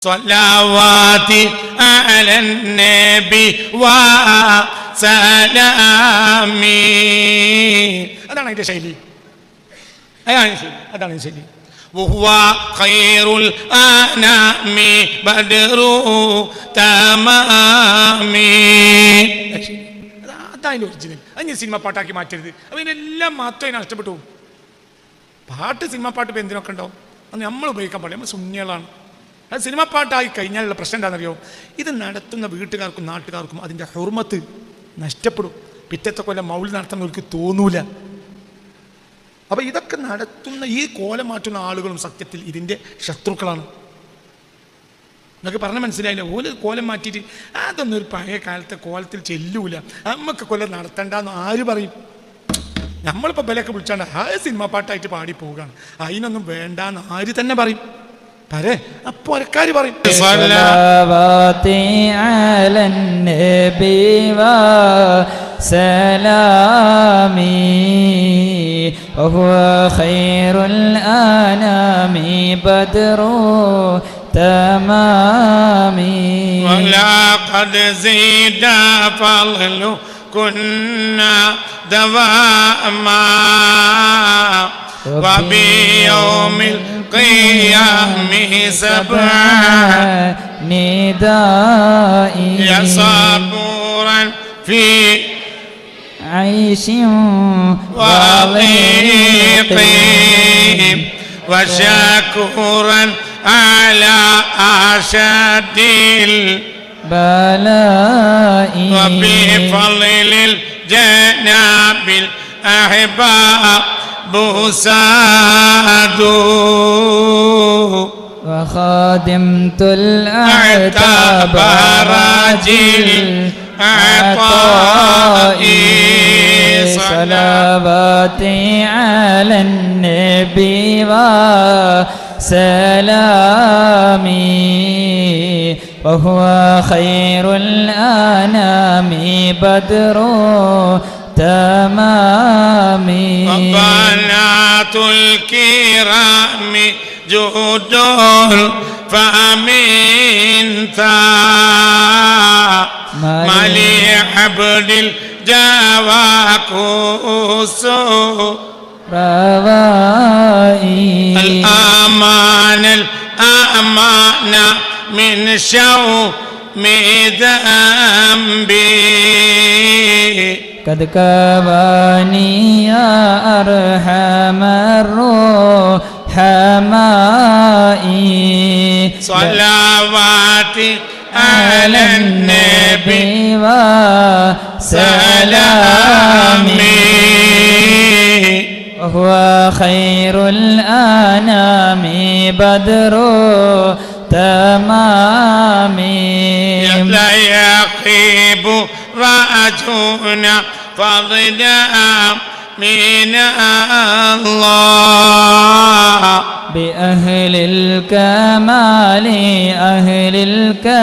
സ്വലാവാതി അലന്നബി വസലാമി. അതാണ് അതിൻ്റെ ശൈലി, അതാണ് ശൈലി. വഹുവ ഖൈറുൽ അനാമി ബദ്റു തമാമി. അതാണ് ഒറിജിനൽ. അത് ഞാൻ സിനിമ പാട്ടാക്കി മാറ്റരുത്. അപ്പോൾ ഇതിനെല്ലാം മാത്രം അതിനെ നഷ്ടപ്പെട്ടു. പാട്ട് സിനിമ പാട്ട് ഇപ്പോൾ എന്തിനൊക്കെ ഉണ്ടാവും, അത് നമ്മൾ ഉപയോഗിക്കാൻ പാടില്ല. നമ്മൾ സുന്നികളാണ്. അത് സിനിമ പാട്ടായി കഴിഞ്ഞാലുള്ള പ്രശ്നം എന്താണെന്നറിയോ, ഇത് നടത്തുന്ന വീട്ടുകാർക്കും നാട്ടുകാർക്കും അതിൻ്റെ ഹുർമത്ത് നഷ്ടപ്പെടും. പിറ്റത്തെ കൊല്ലം മൗലിദ് നടത്തുന്നവർക്ക് തോന്നൂല. അപ്പം ഇതൊക്കെ നടത്തുന്ന ഈ കോലം മാറ്റുന്ന ആളുകളും സത്യത്തിൽ ഇതിൻ്റെ ശത്രുക്കളാണ്. എന്നൊക്കെ പറഞ്ഞാൽ മനസ്സിലായില്ല. ഓല് കോലം മാറ്റിയിട്ട് അതൊന്നും ഒരു പഴയ കാലത്തെ കോലത്തിൽ ചെല്ലൂല, നമുക്ക് കൊല്ലം നടത്തണ്ടെന്ന് ആര് പറയും? നമ്മളിപ്പോൾ ബലൊക്കെ വിളിച്ചാണ്ട് ആ സിനിമ പാട്ടായിട്ട് പാടി പോവുകയാണ്, അതിനൊന്നും വേണ്ടാന്ന് ആര് തന്നെ പറയും? പറേ അപ്പോൾ ഒരക്കാര് പറയും. സ്വലാവാതി അലന്നബി വസലാമി വഹുവ ഖൈറുൽ അനാമി ബദ്റു തമാമി. വലഖദ് സീദ ഫളു കുന്നാ ദവാമാ വബിയൗമിൽ ഖിയാമി സബ്ആ നിദാഇ യസബൂറൻ ഫീ ഐശിൻ വളീഖിം വശകൂറൻ അലാ അശദിൽ ബലാഇ വബിഫളിൽ ജനാബിൽ അഹ്ബാ ബുസാദു وخادمت الأعتاب راجل عطائي صلواتي على النبي وسلامي وهو خير الأنام بدر تمامي. وبنات الكرام جود فمن ثا مالي عبد الجواكوس روائي الأمان الأمان من شوم ذنبي قد كفاني يا أرحم الراحمين صلواتي على النبي وسلامي وهو خير الأنام بدر تمامي. لا يخيب راجونا فضلا من الله بأهل الكمال أهل الكسائم.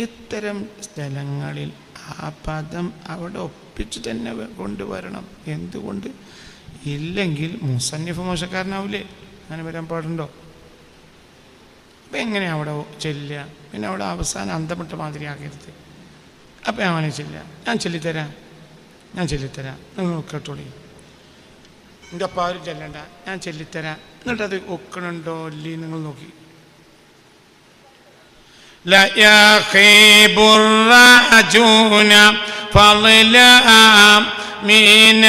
ഇത്തരം സ്ഥലങ്ങളിൽ ആ പദം അവിടെ ഒപ്പിച്ച് തന്നെ കൊണ്ടുവരണം. എന്തുകൊണ്ട്? ഇല്ലെങ്കിൽ മുസന്നിഫ് മോശക്കാരനാവില്ലേ? അങ്ങനെ വരാൻ പാടുണ്ടോ? അപ്പം എങ്ങനെ അവിടെ ചെല്ലുക? പിന്നെ അവിടെ അവസാനം അന്തമിട്ട മാതിരി ആക്കരുത്. അപ്പം അങ്ങനെ ചെല്ലുക, ഞാൻ ചൊല്ലിത്തരാം നിങ്ങൾ കേട്ടോളി. എൻ്റെ അപ്പം ആരും ചെല്ലണ്ട, ഞാൻ ചൊല്ലിത്തരാം. എന്നിട്ടത് ഒക്കണുണ്ടോ ഇല്ലേ നിങ്ങൾ നോക്കി. لا يخيب الراجون فضلا من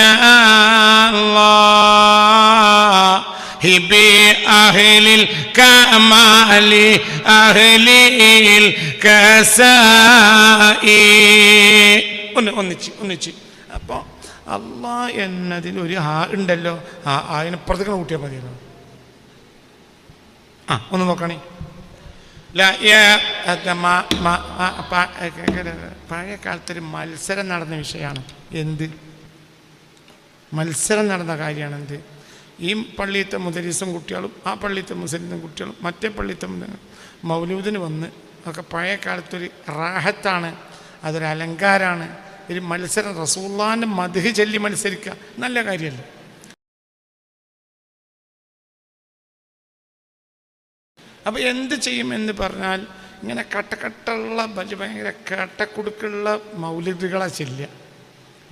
الله بأهل الكمال أهل الكساء. ഒന്നിച്ച് അപ്പോൾ അള്ളാഹ് എന്നതിൽ ഒരു ആ ഉണ്ടല്ലോ, ആ അതിനപ്പുറത്തേക്ക് കൂട്ടിയാൽ മതിയല്ലോ. ഒന്ന് നോക്കണേ. പഴയ കാലത്തൊരു മത്സരം നടന്ന വിഷയമാണ്. എന്ത് മത്സരം നടന്ന കാര്യമാണ്? എന്ത്? ഈ പള്ളിയത്തെ മുദരീസും കുട്ടികളും ആ പള്ളിയത്തെ മുസ്ലിം കുട്ടികളും മറ്റേ പള്ളിയത്തെ മൗലൂദിന് വന്ന് ഒക്കെ പഴയ കാലത്തൊരു റാഹത്താണ്, അതൊരു അലങ്കാരമാണ്. ഒരു മത്സരം, റസൂലുള്ളാഹിന്റെ മദ്ഹ് ചൊല്ലി മത്സരിക്കുക നല്ല കാര്യമല്ല. അപ്പോൾ എന്ത് ചെയ്യും എന്ന് പറഞ്ഞാൽ ഇങ്ങനെ കട്ടക്കട്ടുള്ള ഭയങ്കര കട്ടക്കുടുക്കുള്ള മൗലിദുകളെ ചെല്ലുക.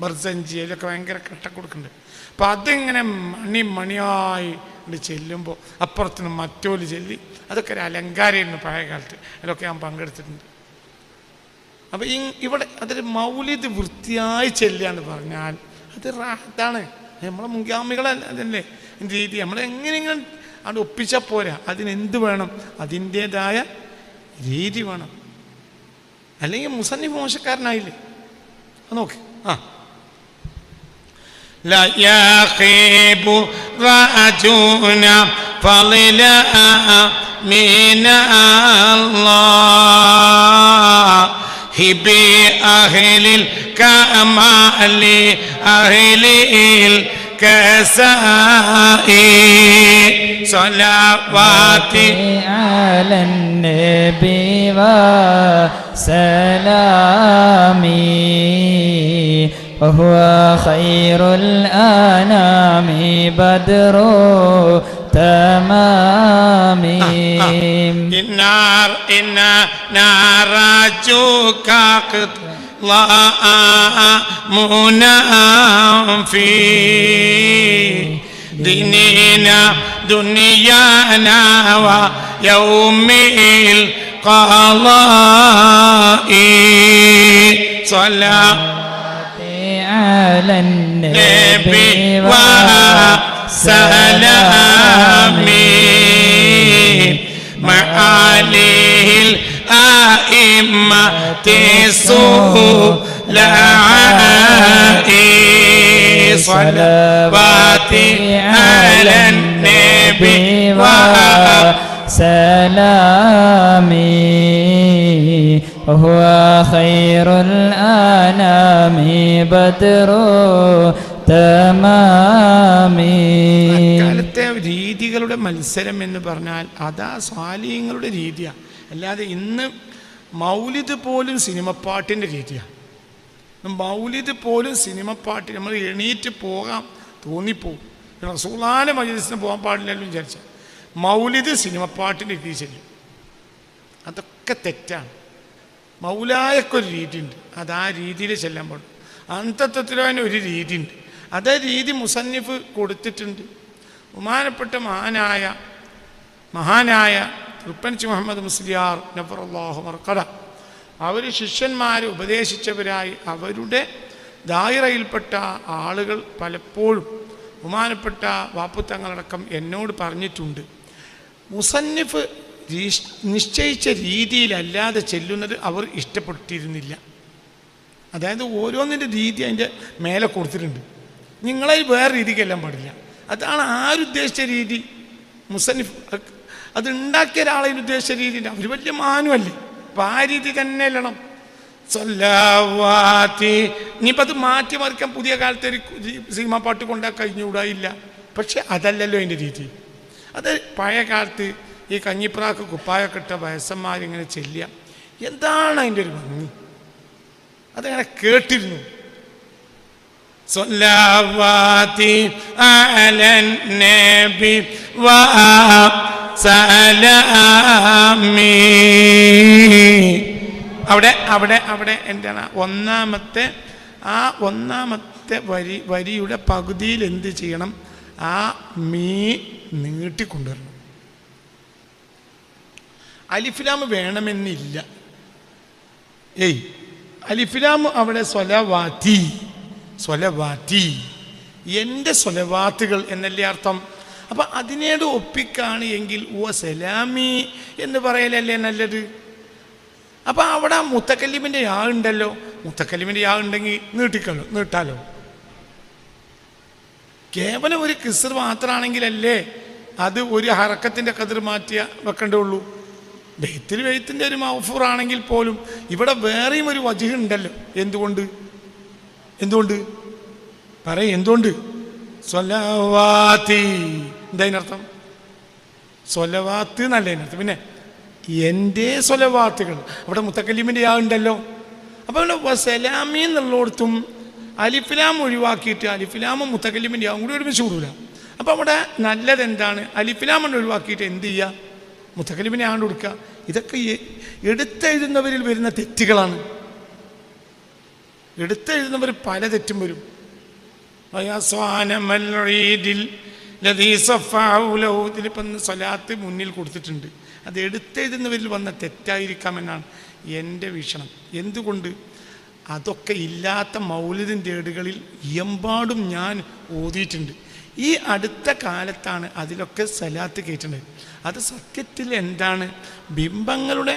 ബർസഞ്ചിയിലൊക്കെ ഭയങ്കര കട്ടക്കുടുക്കുണ്ട്. അപ്പം അതിങ്ങനെ മണിയായി ചെല്ലുമ്പോൾ അപ്പുറത്തുനിന്ന് മറ്റോല് ചെല്ലി, അതൊക്കെ ഒരു അലങ്കാരമായിരുന്നു പഴയ കാലത്ത്. അതിലൊക്കെ ഞാൻ പങ്കെടുത്തിട്ടുണ്ട്. അപ്പം ഇവിടെ അതൊരു മൗലിദ് വൃത്തിയായി ചെല്ലുക എന്ന് പറഞ്ഞാൽ അത് റാഹത്താണ്. നമ്മളെ മുൻഗാമികളെ അതല്ലേ രീതി. നമ്മളെങ്ങനെയെങ്കിലും അത് ഒപ്പിച്ചാൽ പോരാ, അതിനെന്ത് വേണം? അതിൻ്റേതായ രീതി വേണം. അല്ലെങ്കിൽ മുസന്നിഫ് മോശക്കാരനായില്ലേ? നോക്ക്. لا يخيب رأتنا فضل من الله بأهل الكمال أهل الكساء صلوات على النبي وسلامي وهو خير الأنام بدر تمام إنا نرجوك قضاء منافي ديننا دنيانا ويوم القضاء صلاة على النبي وسلام مع آله الأئمة الصلحاء صلوات على النبي وسلامي وهو خير الأنام بدر تمام. അക്കാലത്തെ രീതികളുടെ മത്സരം എന്ന് പറഞ്ഞാൽ അതാ സ്വാലിഹ്യങ്ങളുടെ രീതിയാണ്. അല്ലാതെ ഇന്ന് മൗലിദ് പോലും സിനിമപ്പാട്ടിൻ്റെ രീതിയാണ്. മൗലിദ് പോലും സിനിമപ്പാട്ട്, നമ്മൾ എണീറ്റ് പോകാൻ തോന്നിപ്പോവും. റസൂലുള്ളാഹിന്റെ മജ്‌ലിസിന് പോകാൻ പാടില്ലല്ലോ വിചാരിച്ച മൗലിദ് സിനിമപ്പാട്ടിൻ്റെ രീതി ചെല്ലും. അതൊക്കെ തെറ്റാണ്. മൗലായൊക്കെ ഒരു രീതിയുണ്ട്, അത് ആ രീതിയിൽ ചെല്ലാൻ പാടും. അന്തത്വത്തിലതിന് ഒരു രീതിയുണ്ട്, അതേ രീതി മുസന്നിഫ് കൊടുത്തിട്ടുണ്ട്. ബഹുമാനപ്പെട്ട മഹാനായ തൃപ്പനച്ചി മുഹമ്മദ് മുസ്ലിയാർ നഫറല്ലാഹു മർഖദ അവർ ശിഷ്യന്മാരെ ഉപദേശിച്ചവരായി അവരുടെ ദായിറയിൽപ്പെട്ട ആളുകൾ പലപ്പോഴും ബഹുമാനപ്പെട്ട വാപ്പുത്തങ്ങളടക്കം എന്നോട് പറഞ്ഞിട്ടുണ്ട്, മുസന്നിഫ് നിശ്ചയിച്ച രീതിയിലല്ലാതെ ചെല്ലുന്നത് അവർ ഇഷ്ടപ്പെട്ടിരുന്നില്ല. അതായത് ഓരോന്നിൻ്റെ രീതി അതിൻ്റെ മേലെ കൊടുത്തിട്ടുണ്ട്. നിങ്ങളെ വേറെ രീതിക്കെല്ലാം പാടില്ല. അതാണ് ആരുദ്ദേശിച്ച രീതി. മുസന്നിഫ് അത് ഉണ്ടാക്കിയ ഒരാളെ ഉദ്ദേശിച്ച രീതിയിൽ അവർ വലിയ മാനുവല്ലേ, അപ്പം ആ രീതി തന്നെ അല്ലണം. ഇനിയിപ്പോൾ അത് മാറ്റി മറിക്കാൻ പുതിയ കാലത്തെ ഒരു സിനിമ പാട്ട് കൊണ്ടാൽ കഴിഞ്ഞുകൂടായില്ല. പക്ഷെ അതല്ലല്ലോ അതിൻ്റെ രീതി. അത് പഴയ കാലത്ത് ഈ കഞ്ഞിപ്രാക്ക് കുപ്പായൊക്കെ ഇട്ട വയസ്സന്മാരിങ്ങനെ ചെല്ലുക, എന്താണ് അതിൻ്റെ ഒരു ഭംഗി, അതങ്ങനെ കേട്ടിരുന്നു. സ്വല്ലവാതി അലൻ നബി വസലമി. അവിടെ എന്താണ് ഒന്നാമത്തെ വരിയുടെ പകുതിയിൽ എന്ത് ചെയ്യണം? ആ മീ നീട്ടിക്കൊണ്ടുവരണം. അലിഫ്ലാം വേണമെന്നില്ല. അലിഫ്ലാം അവിടെ സ്വലവാത്തി എൻ്റെ സ്വലവാത്തുകൾ എന്നല്ലേ അർത്ഥം. അപ്പം അതിനോട് ഒപ്പിക്കാണ് എങ്കിൽ ഓ സലാമി എന്ന് പറയലല്ലേ നല്ലത്. അപ്പം അവിടെ മുത്തക്കല്ലിമിൻ്റെ യാ ഉണ്ടല്ലോ, മുത്തക്കല്ലിമിൻ്റെ യാ ഉണ്ടെങ്കിൽ നീട്ടാലോ. കേവലം ഒരു കിസ്ർ മാത്രമാണെങ്കിലല്ലേ അത് ഒരു ഹറക്കത്തിൻ്റെ കതിർ മാറ്റിയ വെക്കേണ്ടുള്ളൂ. വെയ്ത്തിൻ്റെ ഒരു മൗഫൂറാണെങ്കിൽ പോലും ഇവിടെ വേറെയും ഒരു വജ്ഹ് ഉണ്ടല്ലോ. എന്തുകൊണ്ട് പറയും? എന്തുകൊണ്ട്? സ്വലവാത്തി എന്തതിനർത്ഥം? സ്വലവാത്ത് എന്നല്ല അതിനർത്ഥം. പിന്നെ എൻ്റെ സ്വലവാത്തുകൾ അവിടെ മുത്തക്കല്ലിമിൻ്റെ യാ ഉണ്ടല്ലോ, അപ്പോൾ ഇവിടെ വസലാമി എന്നുള്ളിടത്തും അലിഫിലാം ഒഴിവാക്കിയിട്ട് അലിഫിലാമും മുത്തക്കല്ലിമിൻ്റെ ആവും കൂടി ഒരുമിച്ച് കൂടൂല. അപ്പോൾ അവിടെ നല്ലത് എന്താണ്? അലിഫിലാമണ്ട് ഒഴിവാക്കിയിട്ട് എന്ത് ചെയ്യുക? മുത്തക്കല്ലിമിനെ ആണ്ട് കൊടുക്കുക. ഇതൊക്കെ എടുത്തെഴുതുന്നവരിൽ വരുന്ന തെറ്റുകളാണ്. എടുത്തെഴുതുന്നവർ പല തെറ്റും വരും. ഇതിലിപ്പം സ്വലാത്ത് മുന്നിൽ കൊടുത്തിട്ടുണ്ട്. അത് എടുത്തെഴുതുന്നവരിൽ വന്ന തെറ്റായിരിക്കാമെന്നാണ് എൻ്റെ വീക്ഷണം. എന്തുകൊണ്ട്? അതൊക്കെ ഇല്ലാത്ത മൗലിദിൻ്റെ ഏടുകളിൽ എമ്പാടും ഞാൻ ഓതിയിട്ടുണ്ട്. ഈ അടുത്ത കാലത്താണ് അതിലൊക്കെ സലാത്ത് കേട്ടിട്ടുണ്ട്. അത് സത്യത്തിൽ എന്താണ്? ബിംബങ്ങളുടെ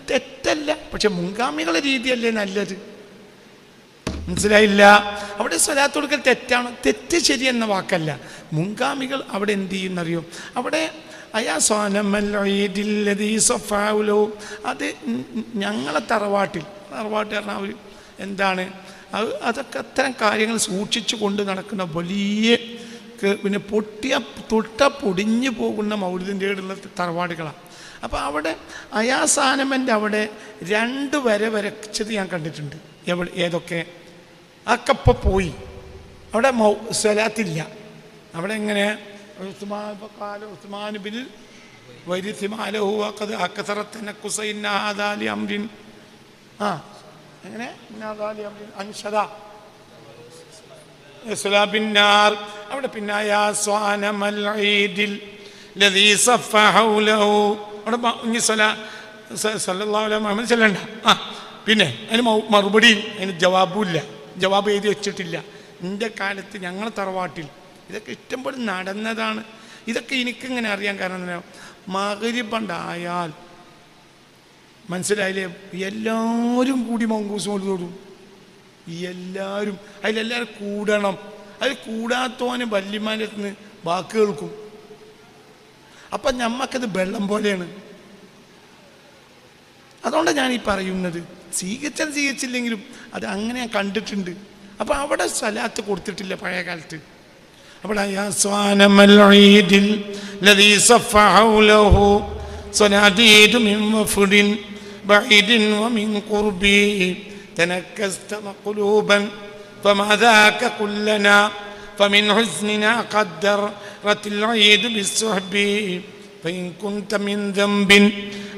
തെറ്റല്ല, പക്ഷെ മുൻഗാമികളുടെ രീതിയല്ലേ നല്ലത്. മനസ്സിലായില്ല? അവിടെ സ്വലാത്ത് കൊടുക്കൽ തെറ്റാണ്. തെറ്റ് ശരിയെന്ന വാക്കല്ല. മുൻഗാമികൾ അവിടെ എന്ത് ചെയ്യുന്നറിയോ? അവിടെ അത് ഞങ്ങളെ തറവാട്ടിൽ പറഞ്ഞാൽ അവർ എന്താണ് അതൊക്കെ അത്തരം കാര്യങ്ങൾ സൂക്ഷിച്ചു കൊണ്ട് നടക്കുന്ന വലിയ പിന്നെ പൊടിഞ്ഞു പോകുന്ന മൗലിദിൻ്റെ ഉള്ള തറവാടുകളാണ്. അപ്പോൾ അവിടെ അയാസാനമൻ്റെ അവിടെ 2 വര വരച്ചത് ഞാൻ കണ്ടിട്ടുണ്ട്. ഏതൊക്കെ അക്കപ്പോൾ പോയി. അവിടെ സ്വലാത്തില്ല. അവിടെ എങ്ങനെ ഉസ്മാൻ ബിൻ വരിസിമാലഹു അക്സറത്തന കുസൈൻ ആദാലി അംരിൻ എങ്ങനെ അൻഷദ ബിന്നാർ. അവിടെ പിന്നെ അവിടെ ചെല്ലണ്ട. പിന്നെ അതിന് മറുപടി അതിന് ജവാബുമില്ല. ജവാബ് എഴുതി വെച്ചിട്ടില്ല. എൻ്റെ കാലത്ത് ഞങ്ങളെ തറവാട്ടിൽ ഇതൊക്കെ ഇഷ്ടംപോലെ നടന്നതാണ്. ഇതൊക്കെ എനിക്കിങ്ങനെ അറിയാൻ കാരണം എന്താ? മഗ്‌രിബണ്ടായാൽ മനസ്സിലായില്ലേ, എല്ലാവരും കൂടി മങ്കൂസ് തൊടും. എല്ലാവരും അതിലെല്ലാവരും കൂടണം. അതിൽ കൂടാത്തവന് വല്യമാൻ്റെ നിന്ന് വാക്ക് കേൾക്കും. അപ്പം ഞമ്മക്കത് വെള്ളം പോലെയാണ്. അതുകൊണ്ടാണ് ഞാനീ പറയുന്നത്. സ്വീകരിച്ചില്ലെങ്കിലും അത് അങ്ങനെ ഞാൻ കണ്ടിട്ടുണ്ട്. അപ്പം അവിടെ സലാത്ത് കൊടുത്തിട്ടില്ല പഴയ കാലത്ത്. അവിടെ تنكست مقلوبا فما ذاك كلنا فمن حزننا قدرت العيد بالسحب فإن كنت من ذنب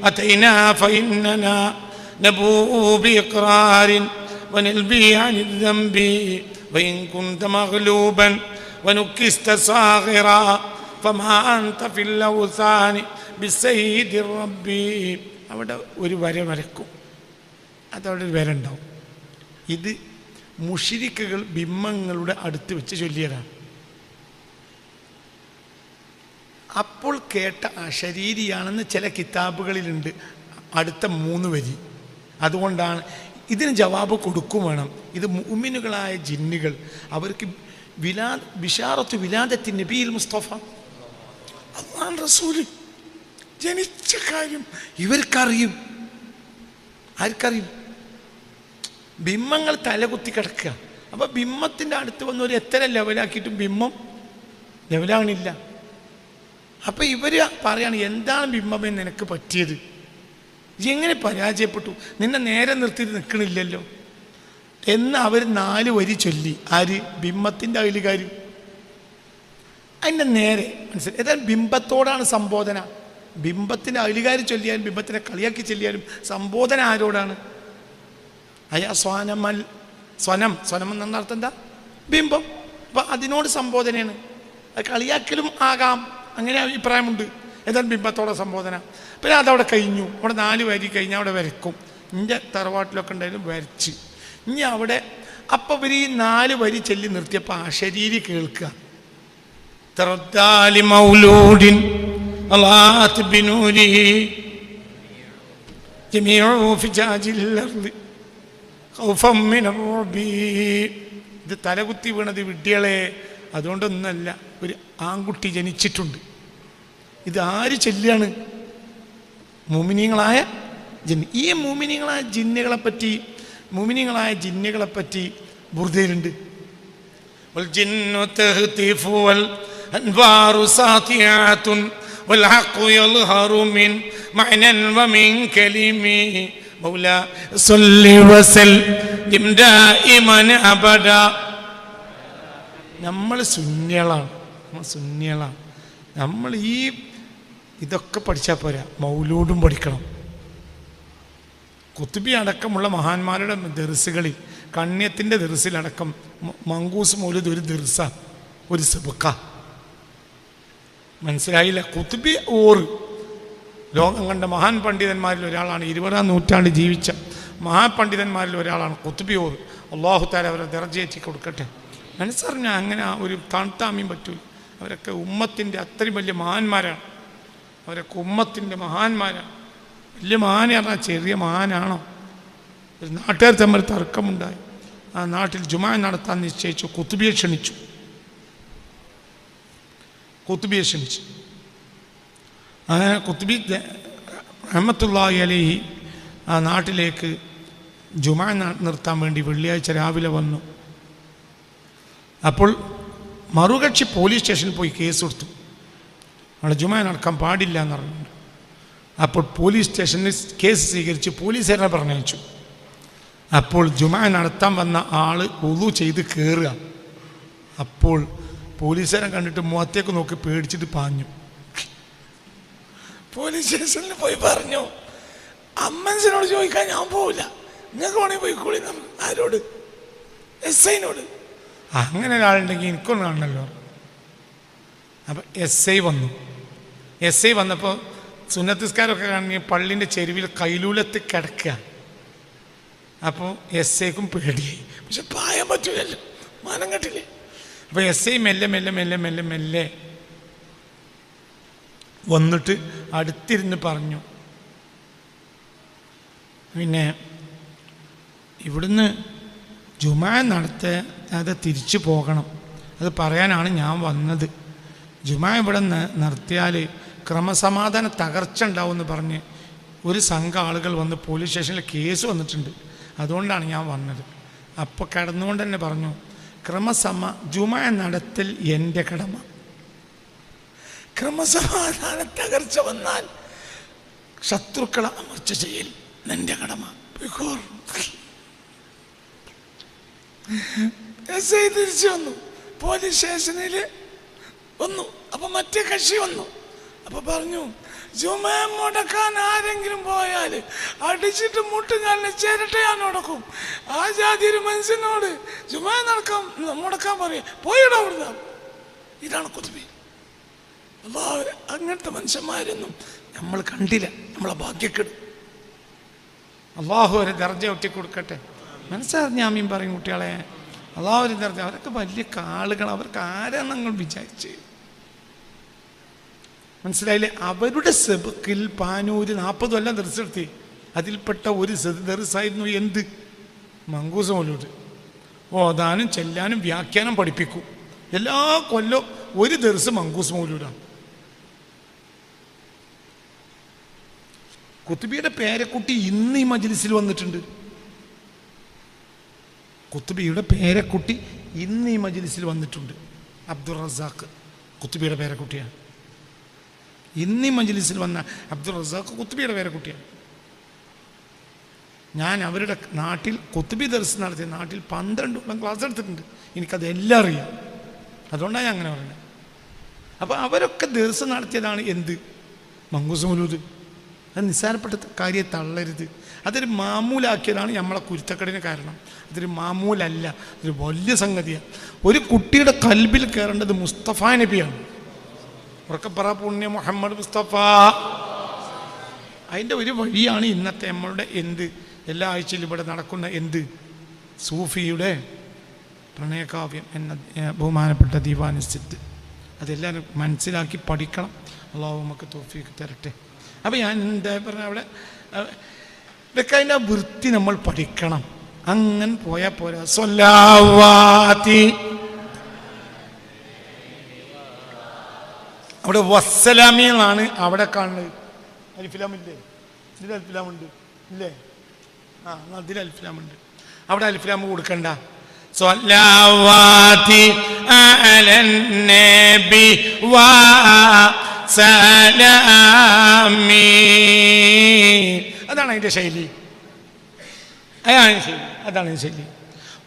أتينا فإننا نبوء بإقرار ونلبي عن الذنب وإن كنت مغلوبا ونكست صاغرا فما أنت في الأوثان بالسيد الربي. അവിടെ ഒരു വര വരക്കും. അതവിടെ ഒരു വരണ്ടാവും. ഇത് മുശ്രിക്കുകൾ ബിംബങ്ങളുടെ അടുത്ത് വെച്ച് ചൊല്ലിയതാണ്. അപ്പോൾ കേട്ട അശരീരിയാണെന്ന് ചില കിതാബുകളിലുണ്ട് അടുത്ത 3 വരി. അതുകൊണ്ടാണ് ഇതിന് ജവാബ് കൊടുക്കും വേണം. ഇത് മുഅ്മിനുകളായ ജിന്നുകൾ, അവർക്ക് ബിശാറത്ത് വിലാദത്തി നബിയിൽ മുസ്തഫ അല്ലാഹു റസൂൽ ജനിച്ച കാര്യം ഇവർക്കറിയും. ആർക്കറിയും? ബിംബങ്ങൾ തലകുത്തി കിടക്കുക. അപ്പോൾ ബിംബത്തിൻ്റെ അടുത്ത് വന്നവർ എത്ര ലെവലാക്കിയിട്ടും ബിംബം ലെവലാകണില്ല. അപ്പം ഇവർ പറയാണ്, എന്താണ് ബിംബമേ നിനക്ക് പറ്റിയത്? എങ്ങനെ പരാജയപ്പെട്ടു? നിന്നെ നേരെ നിർത്തിയിട്ട് നിൽക്കണില്ലല്ലോ എന്ന് അവർ 4 വരി ചൊല്ലി. ആര്? ബിംബത്തിൻ്റെ അയലുകാർ. അതിൻ്റെ നേരെ മനസ്സിലായി. ഏതായാലും ബിംബത്തോടാണ് സംബോധന. ബിംബത്തിൻ്റെ അയലുകാർ ചൊല്ലിയാലും ബിംബത്തിനെ കളിയാക്കി ചൊല്ലിയാലും സംബോധന ആരോടാണ്? സ്വനം എന്ന അർത്ഥം എന്താ? ബിംബം. അപ്പം അതിനോട് സംബോധനയാണ്. അത് കളിയാക്കലും ആകാം, അങ്ങനെ അഭിപ്രായമുണ്ട്. ഏതായാലും ബിംബത്തോടെ സംബോധന. പിന്നെ അതവിടെ കഴിഞ്ഞു. അവിടെ 4 വരി കഴിഞ്ഞാൽ അവിടെ വരക്കും. എൻ്റെ തറവാട്ടിലൊക്കെ ഉണ്ടായാലും വരച്ച് ഇനി അവിടെ അപ്പം ഇവർ ഈ 4 വരി ചൊല്ലി നിർത്തിയപ്പോൾ ആ ശരീരി കേൾക്കുക. ഇത് തലകുത്തി വീണത് വിഡ്ഢികളെ, അതുകൊണ്ടൊന്നല്ല. ഒരു ആൺകുട്ടി ജനിച്ചിട്ടുണ്ട്. ഇത് ആര് ചൊല്ലിയാണ്? മുഅ്മിനീങ്ങളായ ജിന്ന്. ഈ മുഅ്മിനീങ്ങളായ ജിന്നുകളെപ്പറ്റി ബുർദയിലുണ്ട്. والجن تهتف والأنوار ساطعة والحق يظهر من معنى ومن كلمة മൗലാ സല്ലി വസല്ലിം ദായിമൻ അബദ. നമ്മൾ സുന്നികളാണ്. നമ്മൾ ഈ ഇതൊക്കെ പഠിച്ചാൽ പോരാ, മൗലൂദും പഠിക്കണം. ഖുത്ബി അടക്കമുള്ള മഹാന്മാരുടെ ദർസുകളിൽ, കണ്യത്തിൻ്റെ ദർസിലടക്കം മങ്കൂസ് മൗലൂദ് ഒരു ദർസ, ഒരു സബക്ക. മനസ്സിലായില്ല? ഖുത്ബി ലോകം കണ്ട മഹാൻ പണ്ഡിതന്മാരിൽ ഒരാളാണ്, 20-ാം നൂറ്റാണ്ട് ജീവിച്ച മഹാപണ്ഡിതന്മാരിൽ ഒരാളാണ് ഖുത്ബി. അല്ലാഹു തആല അവരെ ദർജയേറ്റി കൊടുക്കട്ടെ. മനസ്സറിഞ്ഞാൽ അങ്ങനെ ഒരു താഴ്ത്താമ്യം പറ്റൂല. അവരൊക്കെ ഉമ്മത്തിൻ്റെ അത്രയും വലിയ മഹാന്മാരാണ്. അവരൊക്കെ ഉമ്മത്തിൻ്റെ മഹാന്മാരാണ്. വലിയ മഹാനെ പറഞ്ഞാൽ ചെറിയ മഹാനാണോ? ഒരു നാട്ടുകാർ തമ്മിൽ തർക്കമുണ്ടായി. ആ നാട്ടിൽ ജുമാ നടത്താൻ നിശ്ചയിച്ചു. ഖുത്ബിയെ ക്ഷണിച്ചു. അങ്ങനെ ഖുത്ബി റഹ്മത്തുള്ളാഹി അലൈഹി ആ നാട്ടിലേക്ക് ജുമാ നിർത്താൻ വേണ്ടി വെള്ളിയാഴ്ച രാവിലെ വന്നു. അപ്പോൾ മറുകക്ഷി പോലീസ് സ്റ്റേഷനിൽ പോയി കേസ് കൊടുത്തു. അവിടെ ജുമാ നടക്കാൻ പാടില്ല എന്ന് പറഞ്ഞിട്ടുണ്ട്. അപ്പോൾ പോലീസ് സ്റ്റേഷനിൽ കേസ് സ്വീകരിച്ച് പോലീസുകാരനെ പറഞ്ഞയച്ചു. അപ്പോൾ ജുമാ നടത്താൻ വന്ന ആൾ വുളു ചെയ്ത് കയറുക. അപ്പോൾ പോലീസുകാരൻ കണ്ടിട്ട് മുഖത്തേക്ക് നോക്കി പേടിച്ചിട്ട് പാഞ്ഞു. പോലീസ് സ്റ്റേഷനിൽ പോയി പറഞ്ഞു, അമ്മൻസിനോട് ചോദിക്കാൻ ഞാൻ പോവില്ല, നിങ്ങൾക്ക് വേണമെങ്കിൽ പോയിക്കോളി. ആരോട്? SIനോട്. അങ്ങനെ ഒരാളുണ്ടെങ്കിൽ എനിക്കൊന്നും കാണണമല്ലോ. അപ്പം SI വന്നപ്പോൾ സുന്നത്തിസ്കാരമൊക്കെ കാണി പള്ളിൻ്റെ ചെരുവിൽ കൈലൂലത്ത് കിടക്കുക. അപ്പോൾ SIക്കും പേടിയായി. പക്ഷെ പായാൻ പറ്റൂലല്ലോ, മാനം കെട്ടില്ലേ. അപ്പോൾ SI മെല്ലെ വന്നിട്ട് അടുത്തിരുന്ന് പറഞ്ഞു, പിന്നെ ഇവിടുന്ന് ജുമാ നടത്താതെ തിരിച്ചു പോകണം, അത് പറയാനാണ് ഞാൻ വന്നത്. ജുമാ ഇവിടെ നിർത്തിയാൽ ക്രമസമാധാന തകർച്ച ഉണ്ടാവുമെന്ന് പറഞ്ഞ് ഒരു സംഘം ആളുകൾ വന്ന് പോലീസ് സ്റ്റേഷനിൽ കേസ് വന്നിട്ടുണ്ട്, അതുകൊണ്ടാണ് ഞാൻ വന്നത്. അപ്പോൾ കിടന്നുകൊണ്ട് തന്നെ പറഞ്ഞു, ജുമാ നടത്തൽ എൻ്റെ കടമ, ക്രമസമാധാന തകർച്ച വന്നാൽ ശത്രുക്കളെ അമർച്ച ചെയ്യൽ എൻ്റെ കടമ. SI തിരിച്ചു വന്നു, പോലീസ് സ്റ്റേഷനിൽ വന്നു. അപ്പൊ മറ്റേ കക്ഷി വന്നു. അപ്പൊ പറഞ്ഞു, ജുമാ മുടക്കാൻ ആരെങ്കിലും പോയാൽ അടിച്ചിട്ട് മുട്ടുകാലിനെ ചിരട്ടയാൻ നടക്കും. ആ ജാതി ഒരു മനുഷ്യനോട് ജുമാ മുടക്കാൻ പറയാ, പോയിടാ അവിടുന്ന്. ഇതാണ് ഖുത്ബി. അങ്ങനത്തെ മനുഷ്യന്മാരൊന്നും നമ്മൾ കണ്ടില്ല. നമ്മളെ ഭാഗ്യക്കെടും. അള്ളാഹു ഒരു ദർജ ഒറ്റി കൊടുക്കട്ടെ. മനസ്സറിഞ്ഞ ആമീൻ പറയും കുട്ടികളെ. അള്ളാഹു ഒരു ദർജ. അവരൊക്കെ വലിയ ആളുകൾ. അവർക്ക് ആരാ നിങ്ങൾ വിചാരിച്ച്? മനസ്സിലായില്ലേ? അവരുടെ സെബക്കിൽ പാനൂര് 40 കൊല്ലം ദർശെടുത്തി. അതിൽപ്പെട്ട ഒരു ദർസായിരുന്നു എന്ത്? മങ്കൂസ് മൗലൂദ്. ഓതാനും ചെല്ലാനും വ്യാഖ്യാനം പഠിപ്പിക്കും. എല്ലാ കൊല്ലവും ഒരു ദർസ് മങ്കൂസ് മൗലൂദാണ്. ഖുത്ബിയുടെ പേരക്കുട്ടി ഇന്ന് ഈ മജ്ലിസിൽ വന്നിട്ടുണ്ട്. ഖുത്ബിയുടെ പേരക്കുട്ടി ഇന്ന് ഈ മജ്ലിസിൽ വന്നിട്ടുണ്ട്. അബ്ദുൾ റസാഖ് ഖുത്ബിയുടെ പേരക്കുട്ടിയാണ്. ഇന്ന് ഈ മജ്ലിസിൽ വന്ന അബ്ദുൾ റസാഖ് ഖുത്ബിയുടെ പേരക്കുട്ടിയാണ്. ഞാൻ അവരുടെ നാട്ടിൽ ഖുത്ബി ദർസ് നടത്തിയ നാട്ടിൽ 12 കൊല്ലം ക്ലാസ് എടുത്തിട്ടുണ്ട്. എനിക്കതെല്ലാം അറിയാം. അതുകൊണ്ടാണ് ഞാൻ അങ്ങനെ പറയുന്നത്. അപ്പോൾ അവരൊക്കെ ദർസ് നടത്തിയതാണ് എന്ത്? മങ്കൂസ് മൗലൂദ്. അത് നിസ്സാരപ്പെട്ട കാര്യം തള്ളരുത്. അതൊരു മാമൂലാക്കിയതാണ് നമ്മളെ കുരുത്തക്കടിന് കാരണം. അതൊരു മാമൂലല്ല, അതൊരു വലിയ സംഗതിയാണ്. ഒരു കുട്ടിയുടെ കൽബിൽ കയറേണ്ടത് മുസ്തഫ നബിയാണ്. ഉറക്കെ പറ, പുണ്യ മുഹമ്മദ് മുസ്തഫ. അതിൻ്റെ ഒരു വഴിയാണ് ഇന്നത്തെ നമ്മളുടെ എല്ലാ ആഴ്ചയിലും ഇവിടെ നടക്കുന്ന സൂഫിയുടെ പ്രണയകാവ്യം എന്ന ബഹുമാനപ്പെട്ട ദീവാനുസിദ്ധ്. അതെല്ലാവരും മനസ്സിലാക്കി പഠിക്കണം. അള്ളാഹു നമുക്ക് തൗഫീഖ് തരട്ടെ. അപ്പം ഞാൻ എന്താ പറഞ്ഞ അവിടെ ഇതൊക്കെ അതിൻ്റെ വൃത്തി നമ്മൾ പഠിക്കണം. അങ്ങനെ പോയാൽ പോരാ. സ്വലാവാതി അവിടെ വസ്സലാമികളാണ് അവിടെ കാണുന്നത്. അൽഫിലാമില്ലേ? ഇതിൽ അൽഫിലാമുണ്ട് ഇല്ലേ? അതിൽ അൽഫിലാമുണ്ട്. അവിടെ അൽഫിലാമ് കൊടുക്കണ്ട. സ്വലാവാതി അലൻ നബി വ സലാമി. അതാണ് അതിൻ്റെ ശൈലി. അതാണ് ശരി, അതാണ് ശരി.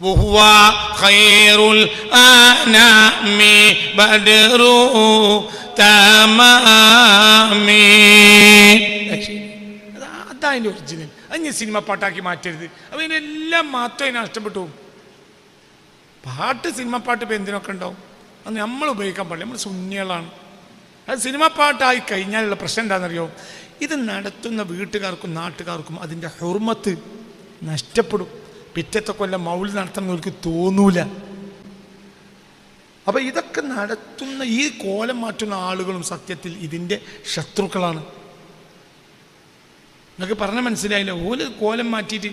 وهو خير الأنام بدر تمام. അതതിൻ്റെ ഒറിജിനൽ. അത് ഞാൻ സിനിമ പാട്ടാക്കി മാറ്റരുത്. അപ്പം ഇതിനെല്ലാം മാത്രം അതിനെ നഷ്ടപ്പെട്ടു പോകും. പാട്ട് സിനിമ പാട്ട് ഇപ്പം എന്തിനൊക്കെ ഉണ്ടാവും, അത് നമ്മൾ ഉപയോഗിക്കാൻ പാടില്ല. നമ്മൾ സുന്നികളാണ്. അത് സിനിമ പാട്ടായി കഴിഞ്ഞാലുള്ള പ്രശ്നം എന്താണെന്നറിയോ, ഇത് നടത്തുന്ന വീട്ടുകാർക്കും നാട്ടുകാർക്കും അതിൻ്റെ ഹുർമത്ത് നഷ്ടപ്പെടും. പിറ്റത്തെ കൊല്ലം മൗലിദ് നടത്തുന്നവർക്ക് തോന്നൂല. അപ്പം ഇതൊക്കെ നടത്തുന്ന ഈ കോലം മാറ്റുന്ന ആളുകളും സത്യത്തിൽ ഇതിൻ്റെ ശത്രുക്കളാണ്. നിങ്ങൾക്ക് പറഞ്ഞ മനസ്സിലായില്ല. ഓല് കോലം മാറ്റിയിട്ട്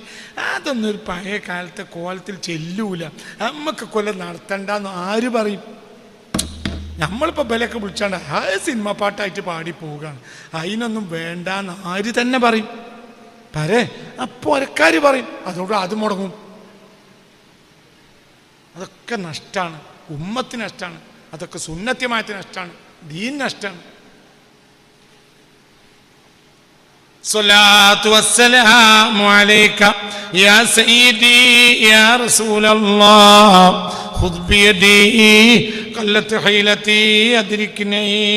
അതൊന്നും ഒരു പഴയ കാലത്തെ കോലത്തിൽ ചെല്ലൂല, നമുക്ക് കൊല്ലം നടത്തണ്ടെന്ന് ആര് പറയും? നമ്മളിപ്പോൾ ബലൊക്കെ വിളിച്ചാണ്ട് ആ സിനിമ പാട്ടായിട്ട് പാടി പോവുകയാണ്, അതിനൊന്നും വേണ്ടാന്ന് ആര് തന്നെ പറയും? അപ്പോൾ ഒരക്കാർ പറയും, അതോട് അത് മുടങ്ങും. അതൊക്കെ നഷ്ടമാണ്, ഉമ്മത്തിന് നഷ്ടമാണ്, അതൊക്കെ സുന്നത്യമായത്തിന് നഷ്ടമാണ്, ദീൻ നഷ്ടമാണ്. الصلاة والسلام عليك يا سيدي يا رسول الله خذ بيدي قلت حيلتي أدركني